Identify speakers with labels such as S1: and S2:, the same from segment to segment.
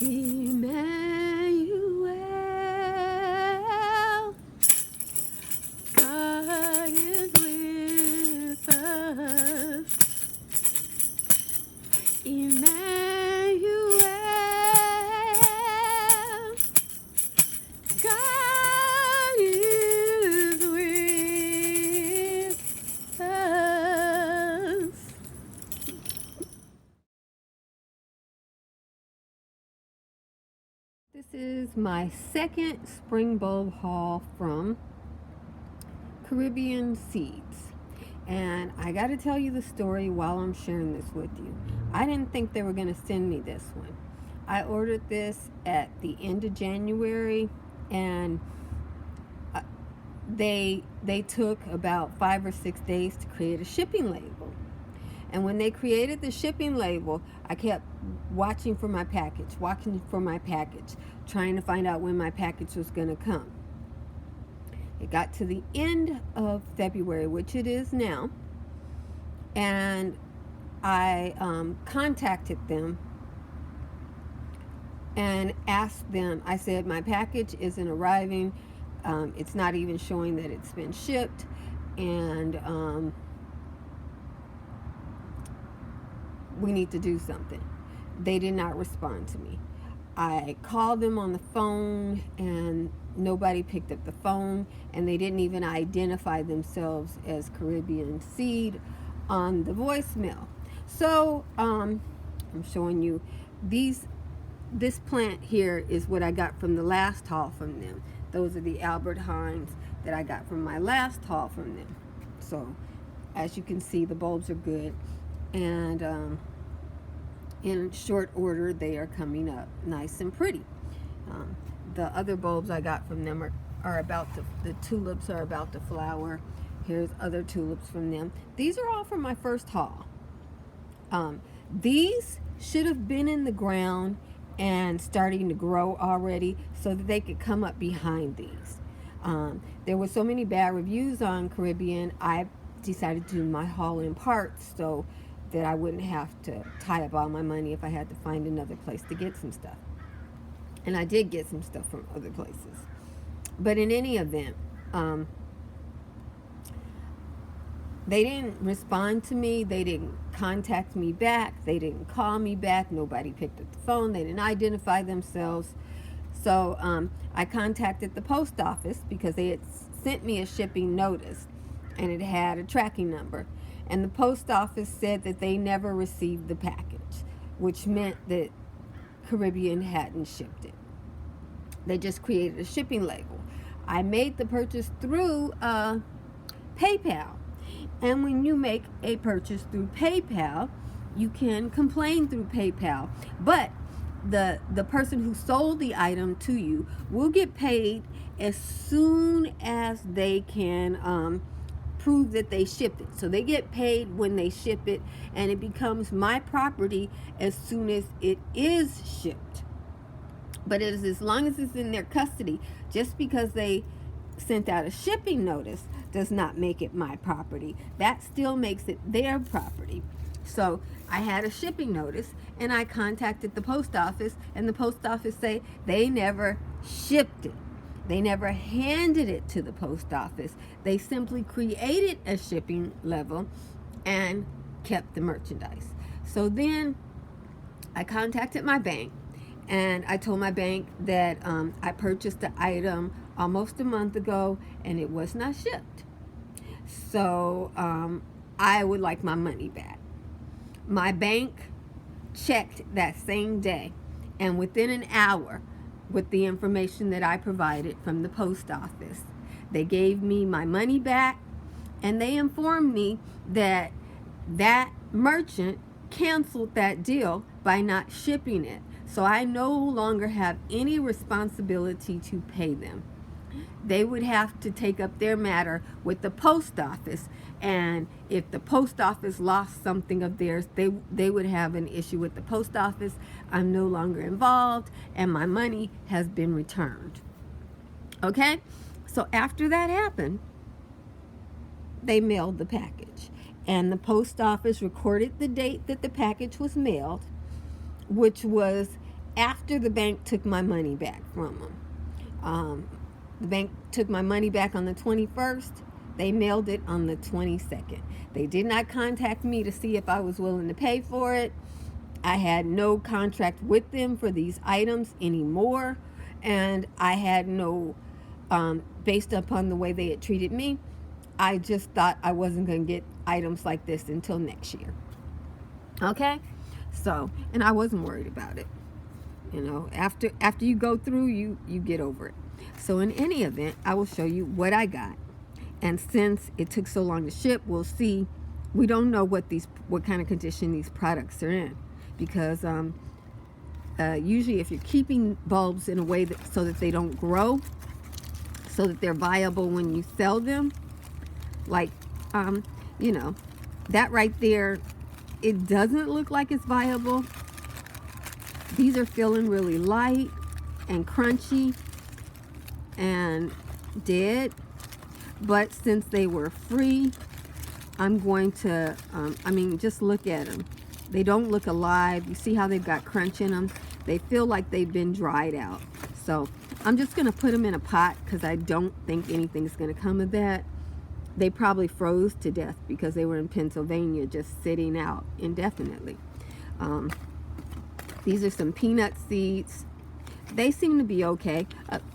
S1: Emmanuel, God is with us. Emmanuel, God is with us. This is my second spring bulb haul from Caribbean Seeds. And I got to tell you the story while I'm sharing this with you. I didn't think they were going to send me this one. I ordered this at the end of January, and they took about 5 or 6 days to create a shipping label. And when they created the shipping label, I kept watching for my package, trying to find out when my package was going to come. It got to the end of February, which it is now, and I contacted them and asked them. I said, my package isn't arriving. It's not even showing that it's been shipped, and we need to do something. They did not respond to me. I called them on the phone, and nobody picked up the phone, and they didn't even identify themselves as Caribbean Seed on the voicemail. So I'm showing you this plant here is what I got from the last haul from them. Those are the Albert Hines that I got from my last haul from them. So as you can see, the bulbs are good, and in short order they are coming up nice and pretty. The other bulbs I got from them are about to, the tulips are about to flower. Here's other tulips from them. These are all from my first haul. These should have been in the ground and starting to grow already so that they could come up behind these. There were so many bad reviews on Caribbean, I decided to do my haul in parts so that I wouldn't have to tie up all my money if I had to find another place to get some stuff. And I did get some stuff from other places. But in any event, they didn't respond to me. They didn't contact me back. They didn't call me back. Nobody picked up the phone. They didn't identify themselves. So I contacted the post office because they had sent me a shipping notice, and it had a tracking number. And the post office said that they never received the package, which meant that Caribbean hadn't shipped it. They just created a shipping label. I made the purchase through PayPal. And when you make a purchase through PayPal, you can complain through PayPal. But the person who sold the item to you will get paid as soon as they can prove that they shipped it. So they get paid when they ship it, and it becomes my property as soon as it is shipped. But it is as long as it's in their custody. Just because they sent out a shipping notice does not make it my property. That still makes it their property. So I had a shipping notice, and I contacted the post office, and the post office say they never shipped it. They never handed it to the post office. They simply created a shipping level and kept the merchandise. So then I contacted my bank, and I told my bank that I purchased the item almost a month ago and it was not shipped. So I would like my money back. My bank checked that same day, and within an hour, with the information that I provided from the post office, they gave me my money back, and they informed me that that merchant canceled that deal by not shipping it. So I no longer have any responsibility to pay them. They would have to take up their matter with the post office, and if the post office lost something of theirs, they would have an issue with the post office. I'm no longer involved, and my money has been returned. Okay? So after that happened, they mailed the package, and the post office recorded the date that the package was mailed, which was after the bank took my money back from them. The bank took my money back on the 21st. They mailed it on the 22nd. They did not contact me to see if I was willing to pay for it. I had no contract with them for these items anymore. And I had no, based upon the way they had treated me, I just thought I wasn't going to get items like this until next year. Okay? So, and I wasn't worried about it. You know, after you go through, you get over it. So in any event, I will show you what I got. And since it took so long to ship, we'll see. We don't know what kind of condition these products are in, because usually if you're keeping bulbs in a way so that they don't grow, so that they're viable when you sell them, like you know, that right there, it doesn't look like it's viable. These are feeling really light and crunchy and dead. But since they were free, I'm going to, I mean, just look at them. They don't look alive. You see how they've got crunch in them? They feel like they've been dried out. So I'm just going to put them in a pot because I don't think anything's going to come of that. They probably froze to death because they were in Pennsylvania just sitting out indefinitely. These are some peanut seeds. They seem to be okay.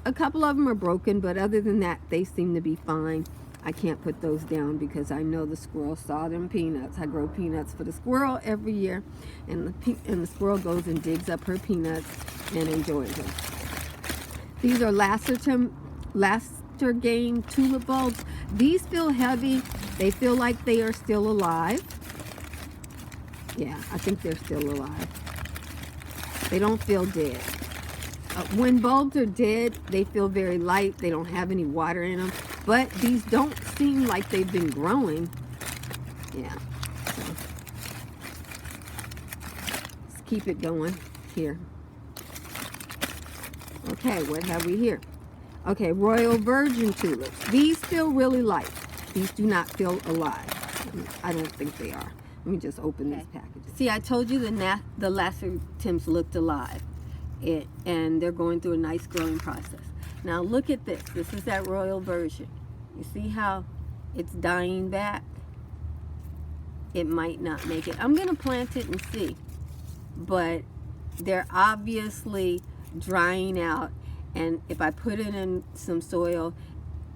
S1: A couple of them are broken, but other than that, they seem to be fine. I can't put those down because I know the squirrel saw them peanuts. I grow peanuts for the squirrel every year, and the squirrel goes and digs up her peanuts and enjoys them. These are Lacertime tulip bulbs. These feel heavy. They feel like they are still alive. Yeah, I think they're still alive. They don't feel dead. When bulbs are dead, they feel very light. They don't have any water in them. But these don't seem like they've been growing. Yeah. So let's keep it going here. Okay, what have we here? Okay, Royal Virgin tulips. These feel really light. These do not feel alive. I don't think they are. Let me just open these packages. See, I told you the Lacertims looked alive. And they're going through a nice growing process. Now look at this. This is that Royal Version. You see how it's dying back? It might not make it. I'm going to plant it and see. But they're obviously drying out. And if I put it in some soil,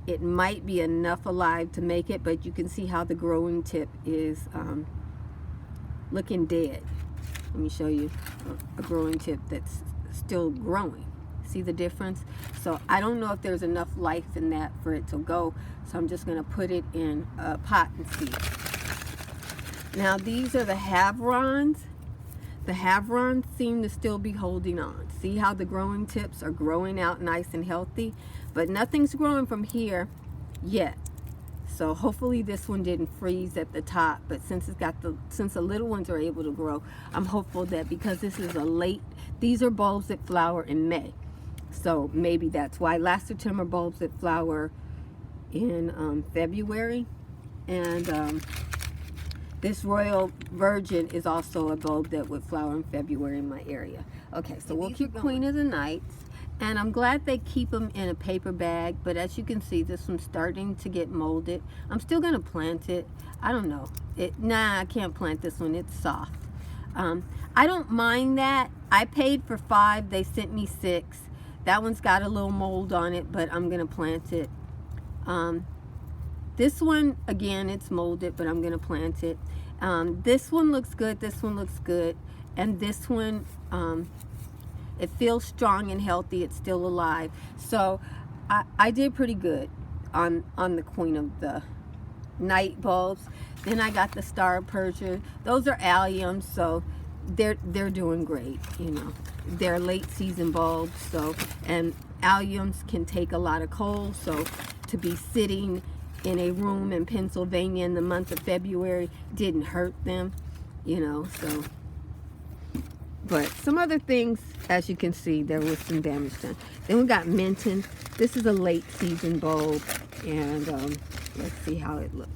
S1: it might be enough alive to make it. But you can see how the growing tip is looking dead. Let me show you a growing tip that's still growing. See the difference? So I don't know if there's enough life in that for it to go, so I'm just going to put it in a pot and see. Now these are the Havrons. The Havrons seem to still be holding on. See how the growing tips are growing out nice and healthy, but nothing's growing from here yet. So hopefully this one didn't freeze at the top, but since the little ones are able to grow, I'm hopeful that because this is these are bulbs that flower in May. So maybe that's why. Lacertime are bulbs that flower in February. And this Royal Virgin is also a bulb that would flower in February in my area. Okay, so we'll keep Queen of the Nights. And I'm glad they keep them in a paper bag, but as you can see, this one's starting to get molded. I'm still gonna plant it. I don't know. Nah, I can't plant this one. It's soft. I don't mind that. I paid for 5. They sent me 6. That one's got a little mold on it, but I'm gonna plant it. This one, again, it's molded, but I'm gonna plant it. This one looks good. This one looks good. And this one, it feels strong and healthy. It's still alive. So I did pretty good on the Queen of the Night bulbs. Then I got the Star of Persia. Those are alliums, so they're doing great. You know, they're late season bulbs. So, and alliums can take a lot of cold. So to be sitting in a room in Pennsylvania in the month of February didn't hurt them. You know, so. But some other things, as you can see, there was some damage done. Then we got Minton. This is a late season bulb, and let's see how it looks.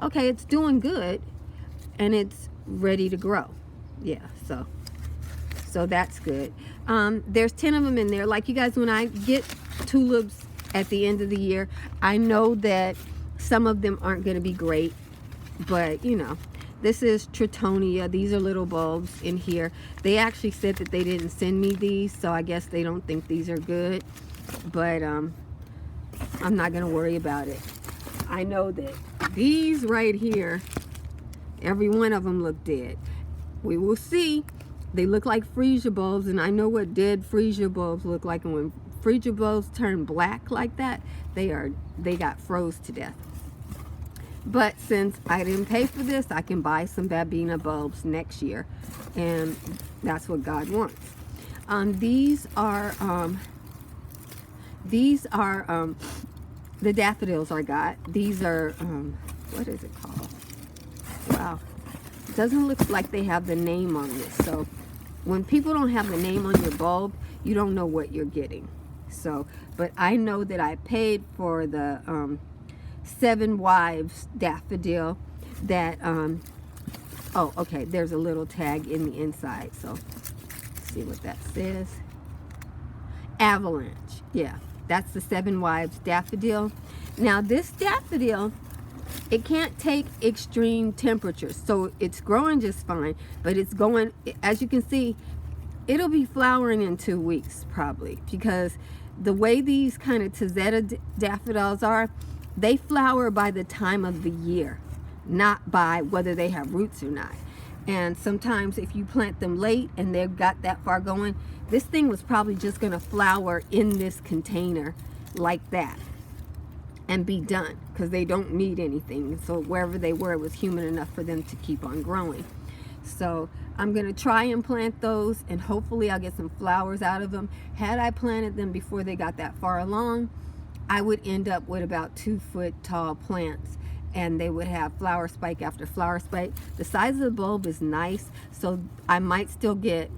S1: Okay, it's doing good, and it's ready to grow. Yeah, so So that's good. There's 10 of them in there. Like you guys, when I get tulips at the end of the year, I know that some of them aren't going to be great, but you know, this is Tritonia. These are little bulbs in here. They actually said that they didn't send me these, so I guess they don't think these are good, but I'm not going to worry about it. I know that these right here, every one of them look dead. We will see. They look like freesia bulbs, and I know what dead freesia bulbs look like, and when freesia bulbs turn black like that, they got froze to death. But since I didn't pay for this, I can buy some Babina bulbs next year, and that's what God wants. These are the daffodils I got. These are what is it called? Wow, it doesn't look like they have the name on this. So when people don't have the name on your bulb, you don't know what you're getting. So, but I know that I paid for the Seven Wives daffodil that oh, okay, there's a little tag in the inside, so let's see what that says. Avalanche. Yeah, that's the Seven Wives daffodil. Now this daffodil, it can't take extreme temperatures, so it's growing just fine, but it's going, as you can see, it'll be flowering in 2 weeks probably, because the way these kind of Tazetta daffodils are, they flower by the time of the year, not by whether they have roots or not. And sometimes if you plant them late and they've got that far going, this thing was probably just going to flower in this container like that and be done, because they don't need anything. So wherever they were, it was humid enough for them to keep on growing. So I'm going to try and plant those, and hopefully I'll get some flowers out of them. Had I planted them before they got that far along, I would end up with about 2-foot tall plants, and they would have flower spike after flower spike. The size of the bulb is nice, so I might still get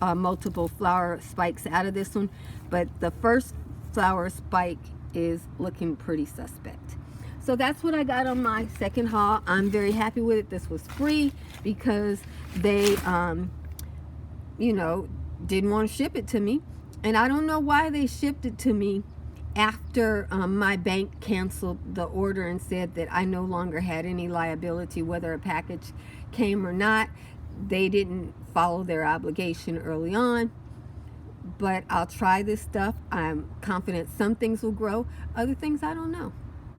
S1: multiple flower spikes out of this one, but the first flower spike is looking pretty suspect. So that's what I got on my second haul. I'm very happy with it. This was free because they you know, didn't want to ship it to me, and I don't know why they shipped it to me after my bank canceled the order and said that I no longer had any liability whether a package came or not. They didn't follow their obligation early on, but I'll try this stuff. I'm confident some things will grow, other things I don't know.